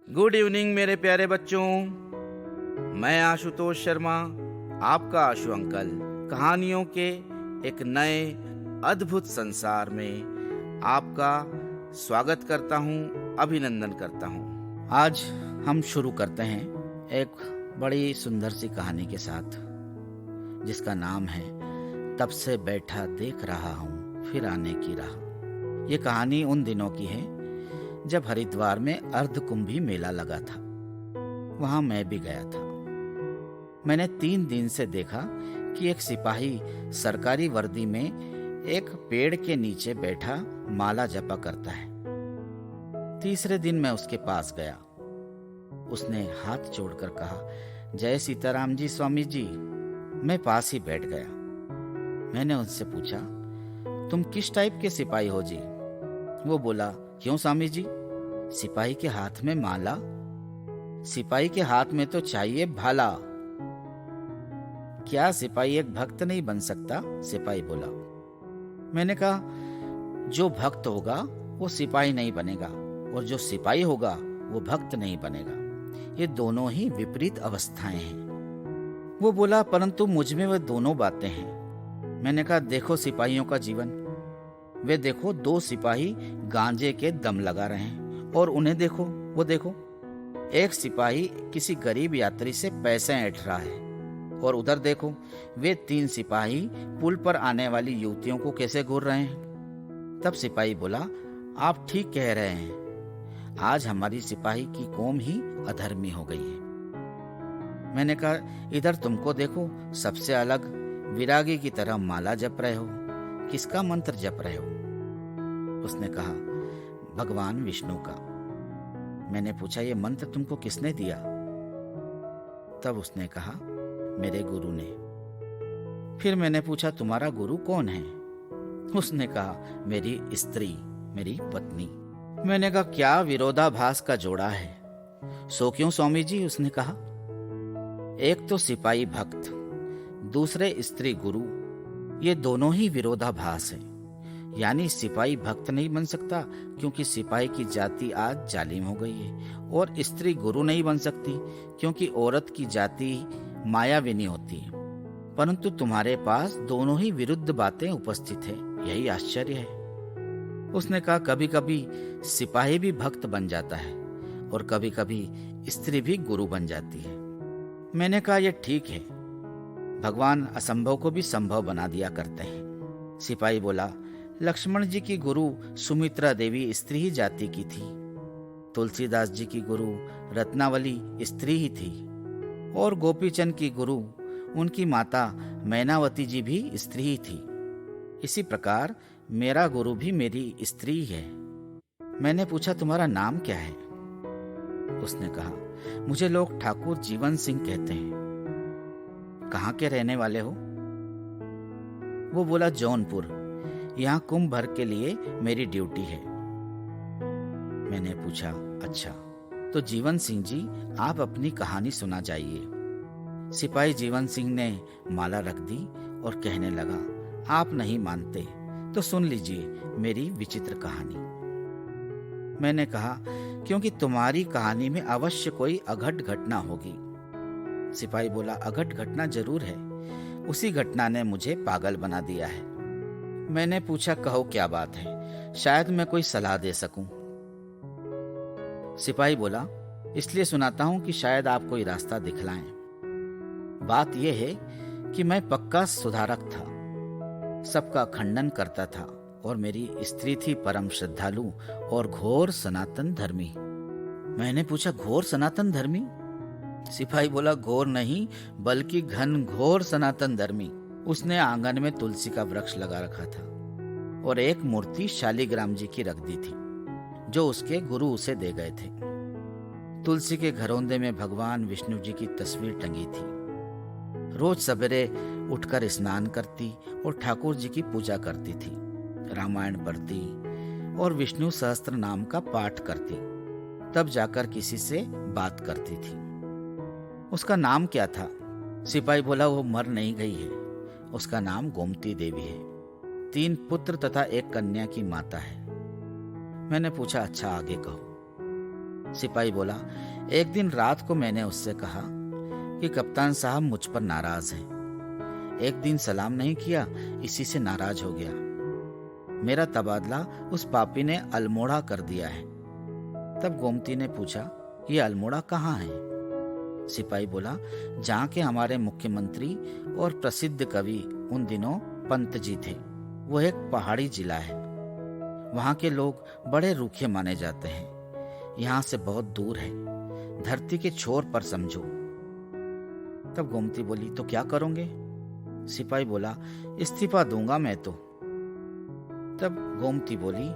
Good evening मेरे प्यारे बच्चों। मैं आशुतोष शर्मा, आपका आशु अंकल, कहानियों के एक नए अद्भुत संसार में आपका स्वागत करता हूँ, अभिनंदन करता हूँ। आज हम शुरू करते हैं एक बड़ी सुंदर सी कहानी के साथ, जिसका नाम है तब से बैठा देख रहा हूँ फिर आने की राह। ये कहानी उन दिनों की है जब हरिद्वार में अर्धकुंभी मेला लगा था। वहां मैं भी गया था। मैंने 3 दिन से देखा कि एक सिपाही सरकारी वर्दी में एक पेड़ के नीचे बैठा माला जपा करता है। तीसरे दिन मैं उसके पास गया। उसने हाथ जोड़कर कहा, जय सीताराम जी स्वामी जी। मैं पास ही बैठ गया। मैंने उनसे पूछा, तुम किस टाइप के सिपाही हो जी? वो बोला, क्यों स्वामी जी? सिपाही के हाथ में माला? सिपाही के हाथ में तो चाहिए भाला। क्या सिपाही एक भक्त नहीं बन सकता? सिपाही बोला। मैंने कहा, जो भक्त होगा वो सिपाही नहीं बनेगा, और जो सिपाही होगा वो भक्त नहीं बनेगा। ये दोनों ही विपरीत अवस्थाएं हैं। वो बोला, परंतु मुझ में वे दोनों बातें हैं। मैंने कहा, देखो सिपाहियों का जीवन। वे देखो, 2 सिपाही गांजे के दम लगा रहे हैं, और उन्हें देखो, वो देखो, एक सिपाही किसी गरीब यात्री से पैसे ऐंठ रहा है, और उधर देखो, वे 3 सिपाही पुल पर आने वाली युवतियों को कैसे घूर रहे हैं। तब सिपाही बोला, आप ठीक कह रहे हैं, आज हमारी सिपाही की कौम ही अधर्मी हो गई है। मैंने कहा, इधर तुमको देखो, सबसे अलग विरागी की तरह माला जप रहे हो। किसका मंत्र जप रहे हो? उसने कहा, भगवान विष्णु का। मैंने पूछा, ये मंत्र तुमको किसने दिया? तब उसने कहा, मेरे गुरु ने। फिर मैंने पूछा, तुम्हारा गुरु कौन है? उसने कहा, मेरी स्त्री, मेरी पत्नी। मैंने कहा, क्या विरोधाभास का जोड़ा है। सो क्यों स्वामी जी? उसने कहा, एक तो सिपाही भक्त, दूसरे स्त्री गुरु, ये दोनों ही विरोधाभास है। यानी सिपाही भक्त नहीं बन सकता क्योंकि सिपाही की जाति आज जालिम हो गई है, और स्त्री गुरु नहीं बन सकती क्योंकि औरत की जाति मायाविनी होती है। परंतु तुम्हारे पास दोनों ही विरुद्ध बातें उपस्थित है, यही आश्चर्य है। उसने कहा, कभी कभी सिपाही भी भक्त बन जाता है, और कभी कभी स्त्री भी गुरु बन जाती है। मैंने कहा, यह ठीक है, भगवान असंभव को भी संभव बना दिया करते हैं। सिपाही बोला, लक्ष्मण जी की गुरु सुमित्रा देवी स्त्री ही जाति की थी। तुलसीदास जी की गुरु रत्नावली स्त्री ही थी, और गोपीचंद की गुरु उनकी माता मैनावती जी भी स्त्री ही थी। इसी प्रकार मेरा गुरु भी मेरी स्त्री है। मैंने पूछा, तुम्हारा नाम क्या है? उसने कहा, मुझे लोग ठाकुर जीवन सिंह कहते हैं। कहाँ के रहने वाले हो? वो बोला, जौनपुर। यहाँ कुंभ भर के लिए मेरी ड्यूटी है। मैंने पूछा, अच्छा, तो जीवन सिंह जी, आप अपनी कहानी सुना जाइए। सिपाही जीवन सिंह ने माला रख दी और कहने लगा, आप नहीं मानते तो सुन लीजिए मेरी विचित्र कहानी। मैंने कहा, क्योंकि तुम्हारी कहानी में अवश्य कोई अघट घटना होगी। सिपाही बोला, अघट घटना जरूर है, उसी घटना ने मुझे पागल बना दिया है। मैंने पूछा, कहो क्या बात है, शायद मैं कोई सलाह दे सकूं। सिपाही बोला, इसलिए सुनाता हूं कि शायद आप कोई रास्ता दिखलाएं। बात यह है कि मैं पक्का सुधारक था, सबका खंडन करता था, और मेरी स्त्री थी परम श्रद्धालु और घोर सनातन धर्मी। मैंने पूछा, घोर सनातन धर्मी? सिपाही बोला, घोर नहीं बल्कि घन घोर सनातन धर्मी। उसने आंगन में तुलसी का वृक्ष लगा रखा था, और एक मूर्ति शालिग्राम जी की रख दी थी, जो उसके गुरु उसे दे गए थे। तुलसी के घरौंदे में भगवान विष्णु जी की तस्वीर टंगी थी। रोज सवेरे उठकर स्नान करती और ठाकुर जी की पूजा करती थी, रामायण पढ़ती और विष्णु सहस्त्र नाम का पाठ करती, तब जाकर किसी से बात करती थी। उसका नाम क्या था? सिपाही बोला, वो मर नहीं गई है, उसका नाम गोमती देवी है। 3 पुत्र तथा 1 कन्या की माता है। मैंने पूछा, अच्छा आगे कहो। सिपाही बोला, एक दिन रात को मैंने उससे कहा कि कप्तान साहब मुझ पर नाराज हैं। एक दिन सलाम नहीं किया, इसी से नाराज हो गया। मेरा तबादला उस पापी ने अल्मोड़ा कर दिया है। तब गोमती ने पूछा, ये अल्मोड़ा कहाँ है? सिपाही बोला, जहाँ के हमारे मुख्यमंत्री और प्रसिद्ध कवि उन दिनों पंत जी थे। वो एक पहाड़ी जिला है। वहाँ के लोग बड़े रूखे माने जाते हैं। यहाँ से बहुत दूर है, धरती के छोर पर समझो। तब गोमती बोली, तो क्या करोगे? सिपाही बोला, इस्तीफा दूंगा मैं तो। तब गोमती बोली,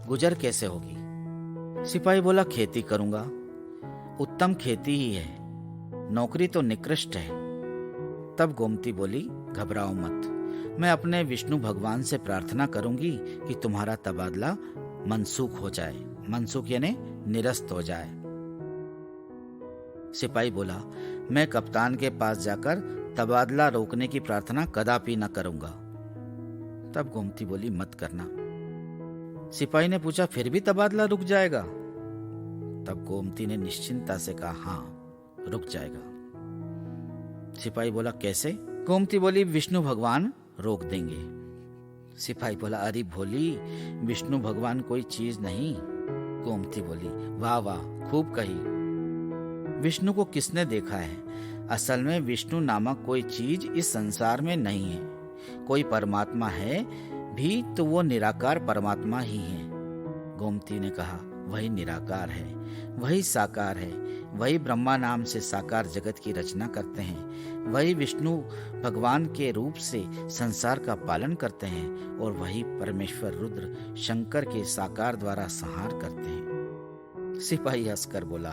गुजर कैसे होगी? सिपाही बोला, खेती करूंगा। उत्तम खेती ही है, नौकरी तो निकृष्ट है। तब गोमती बोली, घबराओ मत, मैं अपने विष्णु भगवान से प्रार्थना करूंगी कि तुम्हारा तबादला मनसूख हो जाए। मनसूख यानी निरस्त हो जाए। सिपाही बोला, मैं कप्तान के पास जाकर तबादला रोकने की प्रार्थना कदापि न करूंगा। तब गोमती बोली, मत करना। सिपाही ने पूछा, फिर भी तबादला रुक जाएगा? तब गोमती ने निश्चिंता से कहा, हाँ, रुक जाएगा। सिपाही बोला, कैसे? गोमती बोली, विष्णु भगवान रोक देंगे। सिपाही बोला, अरे भोली, विष्णु भगवान कोई चीज नहीं। गोमती बोली, वाह वाह, खूब कही। विष्णु को किसने देखा है? असल में विष्णु नामक कोई चीज इस संसार में नहीं है। कोई परमात्मा है भी तो वो निराकार परमात्मा ही है। गोमती ने कहा, वही निराकार है, वही साकार है, वही ब्रह्मा नाम से साकार जगत की रचना करते हैं, वही विष्णु भगवान के रूप से संसार का पालन करते हैं और वही परमेश्वर रुद्र शंकर के साकार द्वारा संहार करते हैं। सिपाही हंसकर बोला,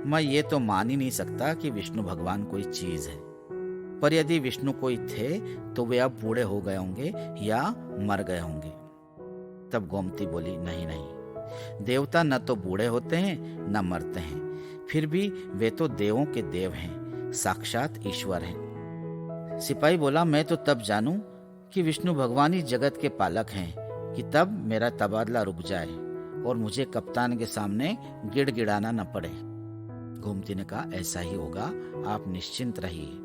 मैं ये तो मान ही नहीं सकता कि विष्णु भगवान कोई चीज है। पर यदि विष्णु कोई थे तो वे अब बूढ़े हो गए होंगे या मर गए होंगे। तब गोमती बोली, नहीं नहीं, देवता न तो बूढ़े होते हैं न मरते हैं, फिर भी वे तो देवों के देव हैं, साक्षात ईश्वर हैं। सिपाही बोला, मैं तो तब जानूं कि विष्णु भगवान ही जगत के पालक हैं कि तब मेरा तबादला रुक जाए और मुझे कप्तान के सामने गिड़गिड़ाना न पड़े। गोमती ने कहा, ऐसा ही होगा, आप निश्चिंत रहिए।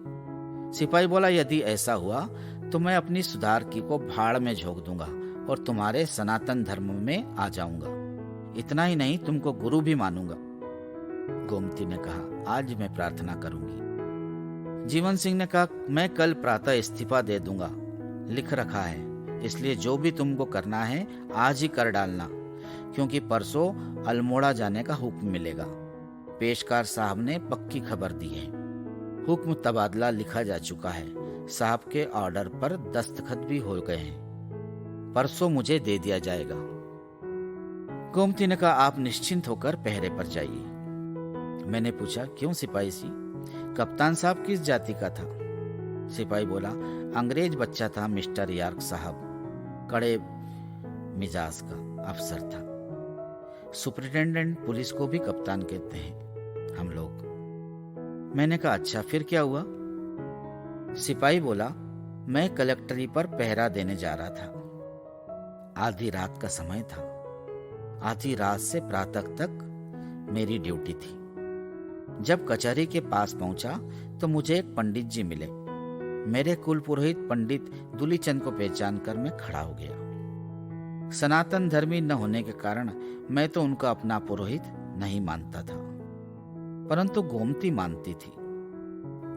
सिपाही बोला, यदि ऐसा हुआ तो मैं अपनी सुधार की को भाड़ में झोंक दूंगा और तुम्हारे सनातन धर्म में आ जाऊंगा। इतना ही नहीं, तुमको गुरु भी मानूंगा। गोमती ने कहा, आज मैं प्रार्थना करूंगी। जीवन सिंह ने कहा, मैं कल प्रातः इस्तीफा दे दूंगा, लिख रखा है, इसलिए जो भी तुमको करना है आज ही कर डालना, क्योंकि परसों अल्मोड़ा जाने का हुक्म मिलेगा। पेशकार साहब ने पक्की खबर दी है। हुक्म तबादला लिखा जा चुका है, साहब के ऑर्डर पर दस्तखत भी हो गए हैं। परसों मुझे दे दिया जाएगा। गोमती ने कहा, आप निश्चिंत होकर पहरे पर जाइए। मैंने पूछा, क्यों सिपाही सी? कप्तान साहब किस जाति का था? सिपाही बोला, अंग्रेज बच्चा था मिस्टर यार्क साहब, कड़े मिजाज का अफसर था। सुपरिटेंडेंट पुलिस को भी कप्तान कहते हैं हम लोग। मैंने कहा, अच्छा, फिर क्या हुआ? सिपाही बोला, मैं कलेक्टरी पर पहरा देने जा रहा था। आधी रात का समय था। आधी रात से प्रातः तक मेरी ड्यूटी थी। जब कचहरी के पास पहुंचा तो मुझे एक पंडित जी मिले। मेरे कुल पुरोहित पंडित दूलीचंद को पहचान कर मैं खड़ा हो गया। सनातन धर्मी न होने के कारण मैं तो उनका अपना पुरोहित नहीं मानता था, परंतु गोमती मानती थी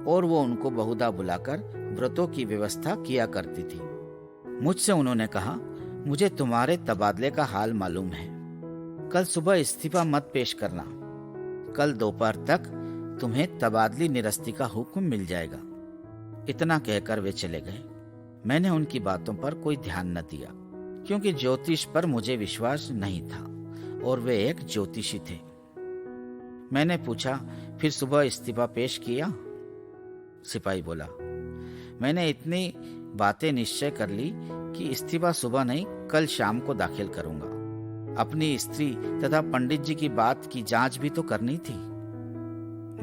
और वो उनको बहुधा बुलाकर व्रतों की व्यवस्था किया करती थी। मुझसे उन्होंने कहा, मुझे तुम्हारे तबादले का हाल मालूम है। कल सुबह इस्तीफा मत पेश करना। कल दोपहर तक तुम्हें तबादली निरस्ती का हुक्म मिल जाएगा। इतना कहकर वे चले गए। मैंने उनकी बातों पर कोई ध्यान न दिया, क्योंकि ज्योतिष पर मुझे विश्वास नहीं था और वे एक ज्योतिषी थे। मैंने पूछा, फिर सुबह इस्तीफा पेश किया? सिपाही बोला, मैंने इतनी बातें निश्चय कर ली कि इस्तीफा सुबह नहीं, कल शाम को दाखिल करूंगा। अपनी स्त्री तथा पंडित जी की बात की जांच भी तो करनी थी।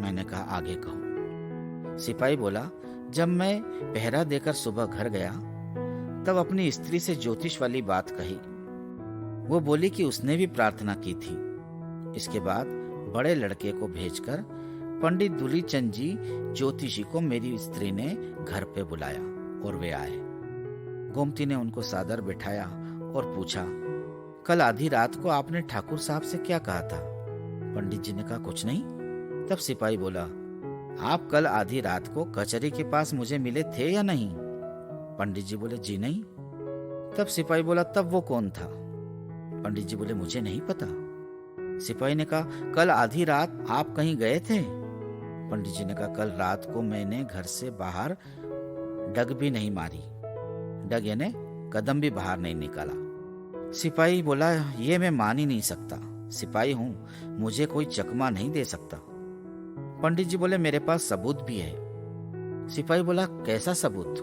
मैंने कहा, आगे कहो। सिपाही बोला, जब मैं पहरा देकर सुबह घर गया तब अपनी स्त्री से ज्योतिष वाली बात कही। वो बोली कि उसने भी प्रार्थना की थी। इसके बाद बड़े लड़के को भेजकर पंडित दुलीचंद जी ज्योतिषी को मेरी स्त्री ने घर पे बुलाया और वे आए। गोमती ने उनको सादर बिठाया और पूछा, कल आधी रात को आपने ठाकुर साहब से क्या कहा था? पंडित जी ने कहा, कुछ नहीं। तब सिपाही बोला, आप कल आधी रात को कचहरी के पास मुझे मिले थे या नहीं? पंडित जी बोले, जी नहीं। तब सिपाही बोला, तब वो कौन था? पंडित जी बोले, मुझे नहीं पता। सिपाही ने कहा, कल आधी रात आप कहीं गए थे? पंडित जी ने कहा, कल रात को मैंने घर से बाहर डग भी नहीं मारी। डग यानी कदम भी बाहर नहीं निकाला। सिपाही बोला, ये मैं मान ही नहीं सकता। सिपाही हूं, मुझे कोई चकमा नहीं दे सकता। पंडित जी बोले, मेरे पास सबूत भी है। सिपाही बोला, कैसा सबूत?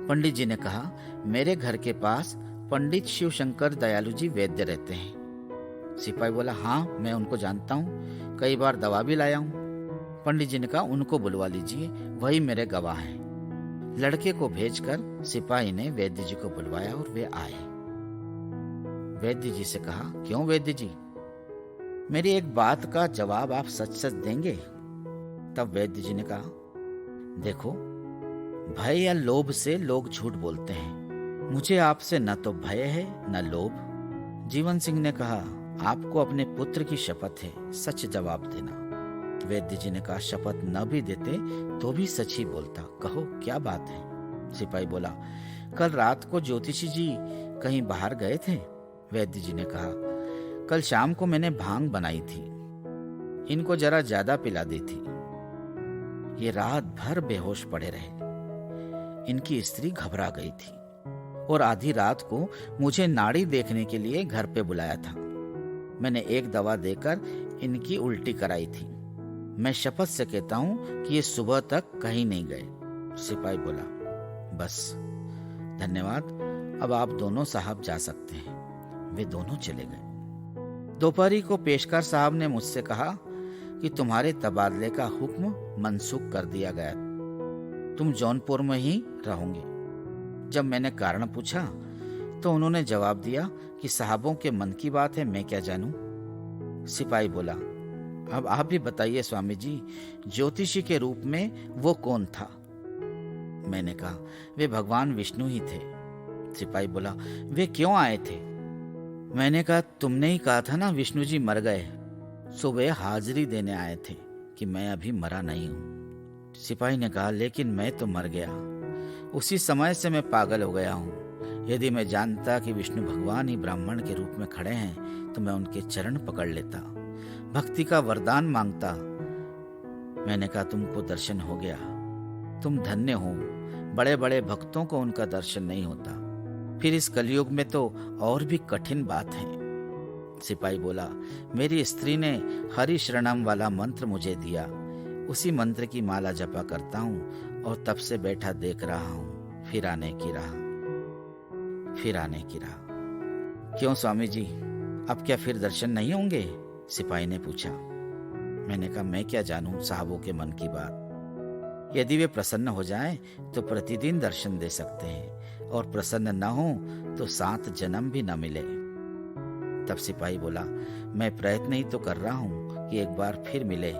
पंडित जी ने कहा, मेरे घर के पास पंडित शिवशंकर दयालु जी वैद्य रहते हैं। सिपाही बोला, हाँ मैं उनको जानता हूँ, कई बार दवा भी लाया हूँ। पंडित जी ने कहा, उनको बुलवा लीजिए, वही मेरे गवाह हैं। लड़के को भेजकर सिपाही ने वैद्य जी को बुलवाया और वे आए। वैद्य जी से कहा, क्यों वैद्य जी, मेरी एक बात का जवाब आप सच सच देंगे? तब वैद्य जी ने कहा, देखो, भय या लोभ से लोग झूठ बोलते हैं। मुझे आपसे न तो भय है न लोभ। जीवन सिंह ने कहा, आपको अपने पुत्र की शपथ है, सच जवाब देना। वैद्य जी ने कहा, शपथ न भी देते तो भी सच ही बोलता, कहो क्या बात है? सिपाही बोला, कल रात को ज्योतिषी जी कहीं बाहर गए थे? वैद्य जी ने कहा, कल शाम को मैंने भांग बनाई थी, इनको जरा ज्यादा पिला दी थी। ये रात भर बेहोश पड़े रहे। इनकी स्त्री घबरा गई थी और आधी रात को मुझे नाड़ी देखने के लिए घर पे बुलाया था। मैंने एक दवा देकर इनकी उल्टी कराई थी। मैं शपथ से कहता हूं कि ये सुबह तक कहीं नहीं गए। सिपाही बोला, बस धन्यवाद, अब आप दोनों साहब जा सकते हैं। वे दोनों चले गए। दोपहरी को पेशकार साहब ने मुझसे कहा कि तुम्हारे तबादले का हुक्म मनसूख कर दिया गया, तुम जौनपुर में ही रहोगे। जब मैंने कारण पूछा तो उन्होंने जवाब दिया कि साहबों के मन की बात है, मैं क्या जानूं। सिपाही बोला, अब आप भी बताइए स्वामी जी, ज्योतिषी के रूप में वो कौन था? मैंने कहा, वे भगवान विष्णु ही थे। सिपाही बोला, वे क्यों आए थे? मैंने कहा, तुमने ही कहा था ना विष्णु जी मर गए, सो वे हाजिरी देने आए थे कि मैं अभी मरा नहीं हूँ। सिपाही ने कहा, लेकिन मैं तो मर गया, उसी समय से मैं पागल हो गया हूँ। यदि मैं जानता कि विष्णु भगवान ही ब्राह्मण के रूप में खड़े हैं तो मैं उनके चरण पकड़ लेता, भक्ति का वरदान मांगता। मैंने कहा, तुमको दर्शन हो गया, तुम धन्य हो। बड़े बड़े भक्तों को उनका दर्शन नहीं होता, फिर इस कलयुग में तो और भी कठिन बात है। सिपाही बोला, मेरी स्त्री ने हरि शरणम वाला मंत्र मुझे दिया, उसी मंत्र की माला जपा करता हूँ और तब से बैठा देख रहा हूँ, फिर आने की राह, फिर आने की राह। क्यों स्वामी जी, अब क्या फिर दर्शन नहीं होंगे? सिपाही ने पूछा। मैंने कहा, मैं क्या जानूं साहबों के मन की बात। यदि वे प्रसन्न हो जाएं तो प्रतिदिन दर्शन दे सकते हैं, और प्रसन्न न हो तो 7 जन्म भी न मिले। तब सिपाही बोला, मैं प्रयत्न ही तो कर रहा हूँ कि एक बार फिर मिले।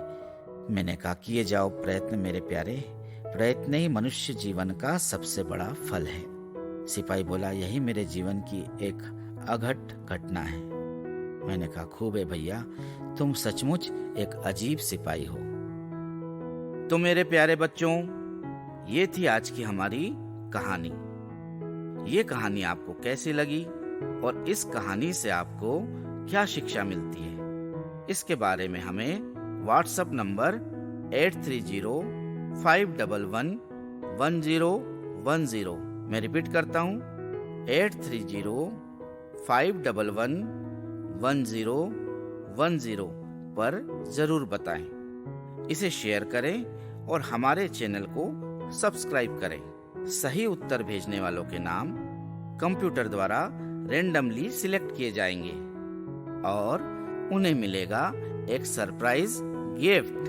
मैंने कहा, किए जाओ प्रयत्न मेरे प्यारे, प्रयत्न ही मनुष्य जीवन का सबसे बड़ा फल है। सिपाही बोला, यही मेरे जीवन की एक अघट घटना है। मैंने कहा, खूब है भैया, तुम सचमुच एक अजीब सिपाही हो। तो मेरे प्यारे बच्चों, ये थी आज की हमारी कहानी। ये कहानी आपको कैसी लगी और इस कहानी से आपको क्या शिक्षा मिलती है, इसके बारे में हमें व्हाट्सएप नंबर 8305111010, मैं रिपीट करता हूँ 8305111010 पर जरूर बताएं। इसे शेयर करें और हमारे चैनल को सब्सक्राइब करें। सही उत्तर भेजने वालों के नाम कंप्यूटर द्वारा रेंडमली सिलेक्ट किए जाएंगे और उन्हें मिलेगा एक सरप्राइज गिफ्ट।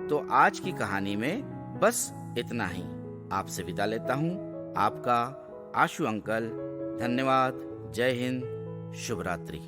तो आज की कहानी में बस इतना ही। आपसे विदा लेता हूँ, आपका आशु अंकल। धन्यवाद। जय हिंद। शुभ रात्रि।